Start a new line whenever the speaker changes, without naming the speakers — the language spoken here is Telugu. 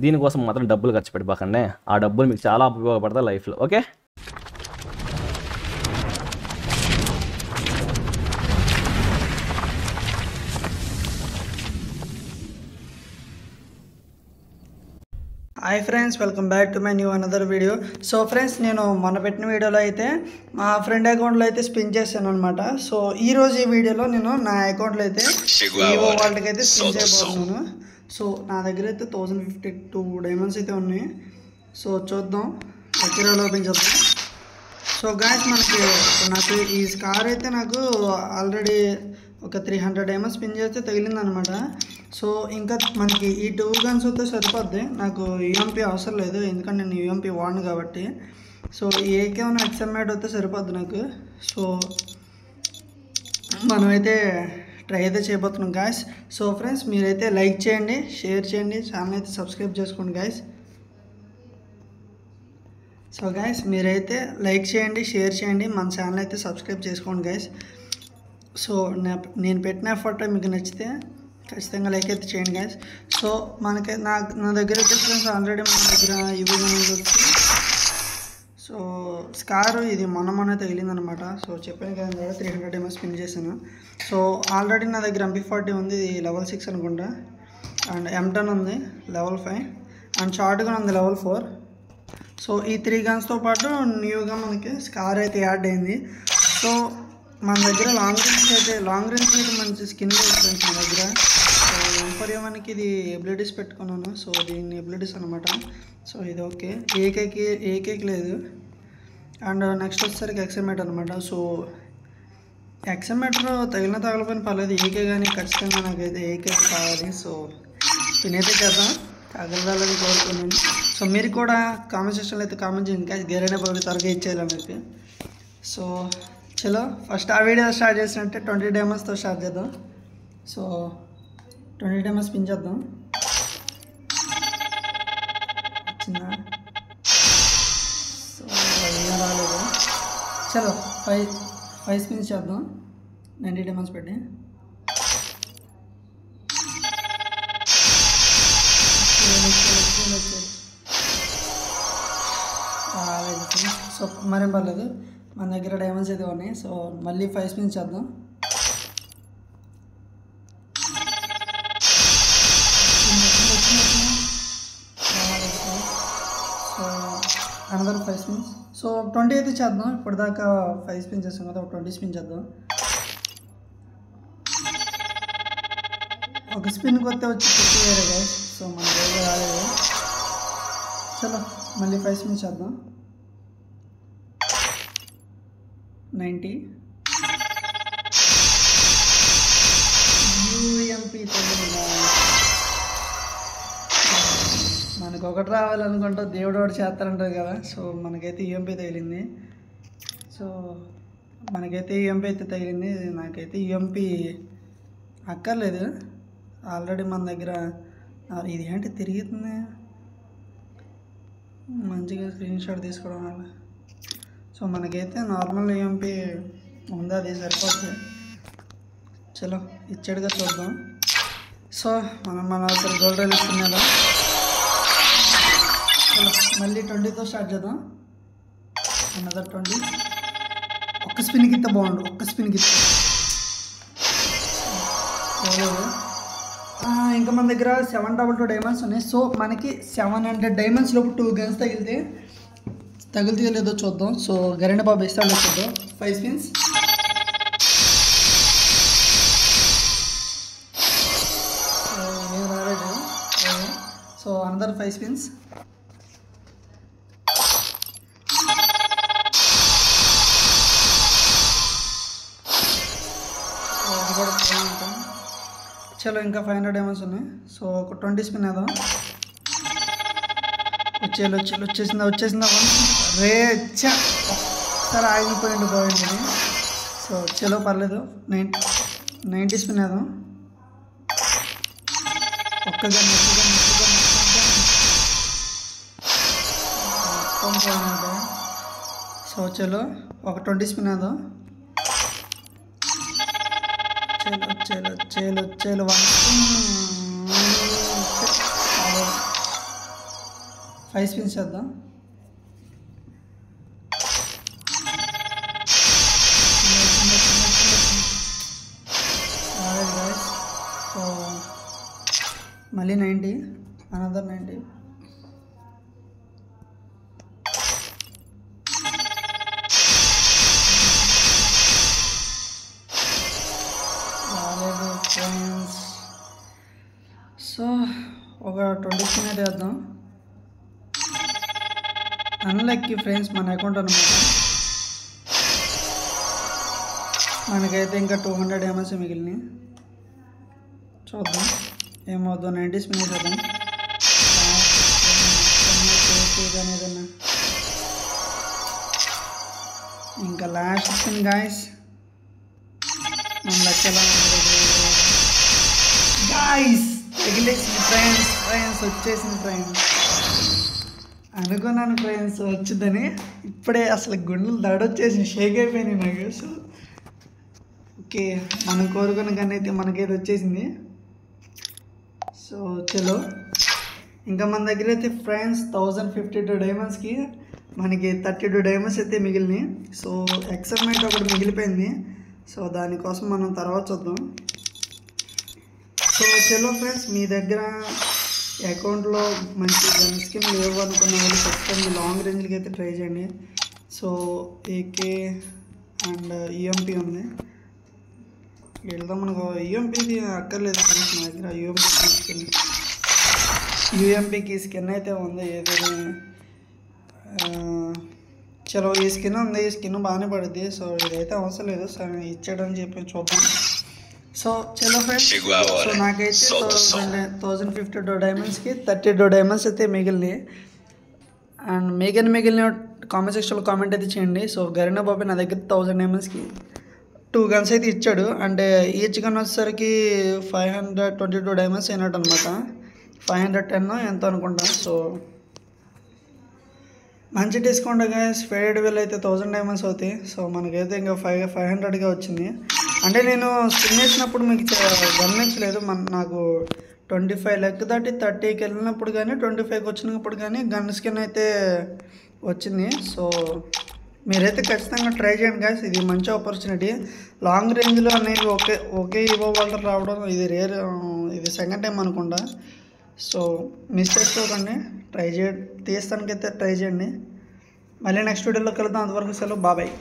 దీనికోసం మాత్రం డబ్బులు ఖర్చు పెట్టబాకండి. ఆ డబ్బులు మీకు చాలా ఉపయోగపడతాయి లైఫ్లో. Okay.
Hi friends, welcome back to my new another video. So friends, నేను మొన్న పెట్టిన వీడియోలో అయితే మా ఫ్రెండ్ అకౌంట్లో అయితే స్పిన్ చేశాను అనమాట. సో ఈరోజు ఈ వీడియోలో నేను నా అకౌంట్లో అయితే వివో వాళ్ళకి అయితే స్పిన్ చేయబోతున్నాను. సో నా దగ్గర అయితే 1052 డైమండ్స్ అయితే ఉన్నాయి. సో చూద్దాం, లక్కీరాలో ఓపెన్ చేద్దాం. సో గాయస్, నాకు ఈ స్కార్ అయితే నాకు ఆల్రెడీ ఒక 300 డైమండ్స్ స్పిన్ చేస్తే తగిలిందనమాట. సో ఇంకా మనకి ఈ 2 గన్స్ వస్తే సరిపోద్ది. నాకు యూఎంపీ అవసరం లేదు, ఎందుకంటే నేను యూఎంపీ వాడిను కాబట్టి. సో ఏకేమైనా ఎక్స్ఎంఐడ్ వస్తే సరిపోద్ది నాకు. సో మనమైతే ట్రై అయితే చేయబోతున్నాం గాయస్. సో ఫ్రెండ్స్, మీరైతే లైక్ చేయండి, షేర్ చేయండి, ఛానల్ అయితే సబ్స్క్రైబ్ చేసుకోండి గాయస్. సో గాయస్, మీరైతే లైక్ చేయండి, షేర్ చేయండి, మన ఛానల్ అయితే సబ్స్క్రైబ్ చేసుకోండి గాయస్. సో నేను పెట్టిన ఎఫర్ట్ మీకు నచ్చితే ఖచ్చితంగా లైక్ అయితే చేయండి గాయస్. సో నా దగ్గర అయితే ఫ్రెండ్స్ ఆల్రెడీ మన దగ్గర ఇవి వచ్చి సో స్కార్ ఇది మొన్న తగిలిందనమాట. సో చెప్పాను కదా, 300 డైమండ్స్ స్పిన్ చేశాను. సో ఆల్రెడీ నా దగ్గర MP40 ఉంది, ఇది లెవెల్ 6 అనుకుంటా. అండ్ M10 ఉంది లెవెల్ 5, అండ్ షార్ట్ గన్ ఉంది లెవెల్ 4. సో ఈ 3 గన్స్తో పాటు న్యూగా మనకి స్కార్ అయితే యాడ్ అయింది. సో మన దగ్గర లాంగ్ రేంజ్ అయితే మంచి స్కిన్ వస్తుంది మన దగ్గర. సో M4A1కి ఇది ఎబిలిటీస్ పెట్టుకున్నాను. సో దీని ఎబిలిటీస్ అనమాట. సో ఇది ఓకే, ఏకేకి లేదు. అండ్ నెక్స్ట్ వచ్చేసరికి ఎక్స్ఎంఐటర్ అనమాట. సో ఎక్స్ఎంఐటర్ తగలపోయిన పర్లేదు, ఏకే కానీ ఖచ్చితంగా నాకైతే ఏకే కావాలి. సో నేనైతే చేద్దాం, తగలదాలని కోరుకున్నాను. సో మీరు కూడా కామెంట్ సెక్షన్లో అయితే కామెంట్ చేయండి ఇంకా గేరైనా పోయి త్వరగా ఇచ్చేయాలి మీకు. సో చలో ఫస్ట్ ఆ వీడియో స్టార్ట్ చేసినట్టే 20 డైమండ్స్తో స్టార్ట్ చేద్దాం. సో 20 డైమండ్స్ స్పిన్ చేద్దాం. వచ్చిందా? సో ఏం రాలేదు. చలో 5 స్పిన్స్ చేద్దాం 90 డైమండ్స్ పెట్టి. సో మరేం పర్లేదు, మన దగ్గర డైమండ్స్ అయితే ఉన్నాయి. సో మళ్ళీ 5 స్పిన్స్ చేద్దాం. So another 5 spins. సో 20 అయితే చేద్దాం. ఇప్పటిదాకా 5 స్పిన్ చేస్తాం కదా, ఒక 20 స్పిన్ చేద్దాం. ఒక స్పిన్ కొత్త వచ్చి వేరే గైస్. సో మన దగ్గర రాలేదు. చలో మళ్ళీ 5 స్పిన్స్ చేద్దాం. 90 యూఎంపీ తగిలిందా? మనకు ఒకటి రావాలనుకుంటా, దేవుడు ఒకటి చేస్తారంటారు కదా. సో మనకైతే యూఎంపీ తగిలింది. సో మనకైతే యూఎంపీ అయితే తగిలింది. నాకైతే యూఎంపీ అక్కర్లేదు, ఆల్రెడీ మన దగ్గర ఇది ఏంటి తిరుగుతుంది. మంచిగా స్క్రీన్ షాట్ తీసుకోవడం వల్ల. సో మనకైతే నార్మల్ యూఎంపీ ఉంది, అది సరిపోతుంది. చలో ఇచ్చాడుగా చూద్దాం. సో మన అసలు గోల్డ్ రైల్ ఇస్తున్నారా? చలో మళ్ళీ 20తో స్టార్ట్ చేద్దాం. అనదర్ 20. ఒక్క స్పిన్కి ఇస్తే బాగుండు, ఒక్క స్పిన్కి ఇస్తే. ఇంకా మన దగ్గర 722 డైమండ్స్ ఉన్నాయి. సో మనకి 700 డైమండ్స్ లోపు 2 గన్స్ తగిలితే లేదో చూద్దాం. సో గరిణ బాబు ఇస్తాడో చూద్దాం. 5 స్పిన్స్. సో ఏం రాలేదు. సో అందరు 5 స్పిన్స్. చలో ఇంకా 500 డైమండ్స్ ఉన్నాయి. సో ఒక 20 స్పిన్ వేద్దాం. వచ్చేసిందా రేచ్చా ఒకసారి ఆగిపోయింది బాగుంది. సో చలో పర్లేదు, 90 స్పిన్ వేద్దాం. ఒక్క గన్ సో చలో ఒక 20 స్పిన్ వేద్దాం. చలో 1 5 స్పిన్స్ చేద్దాం. సో మళ్ళీ 90, అనదర్ 90. రాలేదు ఫ్రెండ్స్. సో ఒక 20 స్పిన్ అయితే వేద్దాం. అన్లక్కీ ఫ్రెండ్స్ మన అకౌంట్ అనమాట. మనకైతే ఇంకా 200 డైమండ్స్ మిగిలినాయి. చూద్దాం ఏమవుద్దాం. 90 స్పిన్ చేద్దాం. ఏదన్నా ఇంకా లాస్ట్ స్పిన్ గాయస్. మన లెక్కలా గాయస్ తగిలేసింది ఫ్రెండ్స్ వచ్చేసింది ఫ్రెండ్స్. అనుకున్నాను ఫ్రెండ్స్ వచ్చిందని. ఇప్పుడే అసలు గుండెలు దడొచ్చేసి షేక్ అయిపోయినాయి నాకు. సో ఓకే, మనం కోరుకున్న గన్ అయితే మనకైతే వచ్చేసింది. సో చలో ఇంకా మన దగ్గర అయితే ఫ్రెండ్స్ 1052 డైమండ్స్కి మనకి 32 డైమండ్స్ అయితే మిగిలినాయి. సో ఎక్సైట్మెంట్ ఒకటి మిగిలిపోయింది. సో దానికోసం మనం తర్వాత చూద్దాం. సో చలో ఫ్రెండ్స్, మీ దగ్గర అకౌంట్లో మంచి గన్ స్కిన్ లేవు అనుకున్న వాళ్ళు ఖచ్చితంగా లాంగ్ రేంజ్కి అయితే ట్రై చేయండి. సో ఏకే అండ్ ఈఎంపీ ఉంది. వెళ్దాం. మనకు యూఎంపీకి అక్కర్లేదు ఫ్రెండ్స్. నా దగ్గర యూఎంపీకి స్కిన్ అయితే ఉంది. ఏదైనా చలో ఈ స్కిన్ ఉంది. ఈ స్కిన్ బాగానే పడుద్ది. సో ఇదైతే అవసరం లేదు. సో ఇచ్చాడని చెప్పి చూద్దాం. సో చలో ఫ్రెండ్స్, సో నాకైతే 1052 డైమండ్స్కి 32 డైమండ్స్ అయితే మిగిలినాయి. అండ్ మిగిలిన కామెంట్ సెక్షన్లో కామెంట్ అయితే చేయండి. సో గరీనా బాబాయ్ నా దగ్గర 1000 డైమండ్స్కి 2 గన్స్ అయితే ఇచ్చాడు. అంటే ఈచ్ గన్ వచ్చేసరికి 522 డైమండ్స్ అయినట్టు అనమాట. 510 ఎంతో అనుకుంటా. సో మంచి డిస్కౌంట్ గాయస్. ఫేడెడ్ వెల్ అయితే 1000 డైమండ్స్ అవుతాయి. సో మనకైతే ఇంకా 500గా వచ్చింది. అంటే నేను స్పిన్ చేసినప్పుడు మీకు గమనించలేదు. నాకు 25 లెక్క దాటి 30కి వెళ్ళినప్పుడు కానీ 25కి వచ్చినప్పుడు కానీ గన్ స్కిన్ అయితే వచ్చింది. సో మీరైతే ఖచ్చితంగా ట్రై చేయండి గాయస్. ఇది మంచి ఆపర్చునిటీ. లాంగ్ రేంజ్లో అనేవి ఒకే ఈవో వాళ్ళు రావడం ఇది రేర్. ఇది సెకండ్ టైం అనుకుంటా. సో మిస్ చేసుకోకండి. తీస్తానికైతే ట్రై చేయండి. మళ్ళీ నెక్స్ట్ వీడియోలో కలుద్దాం. అంతవరకు సెలవు. బాబాయ్.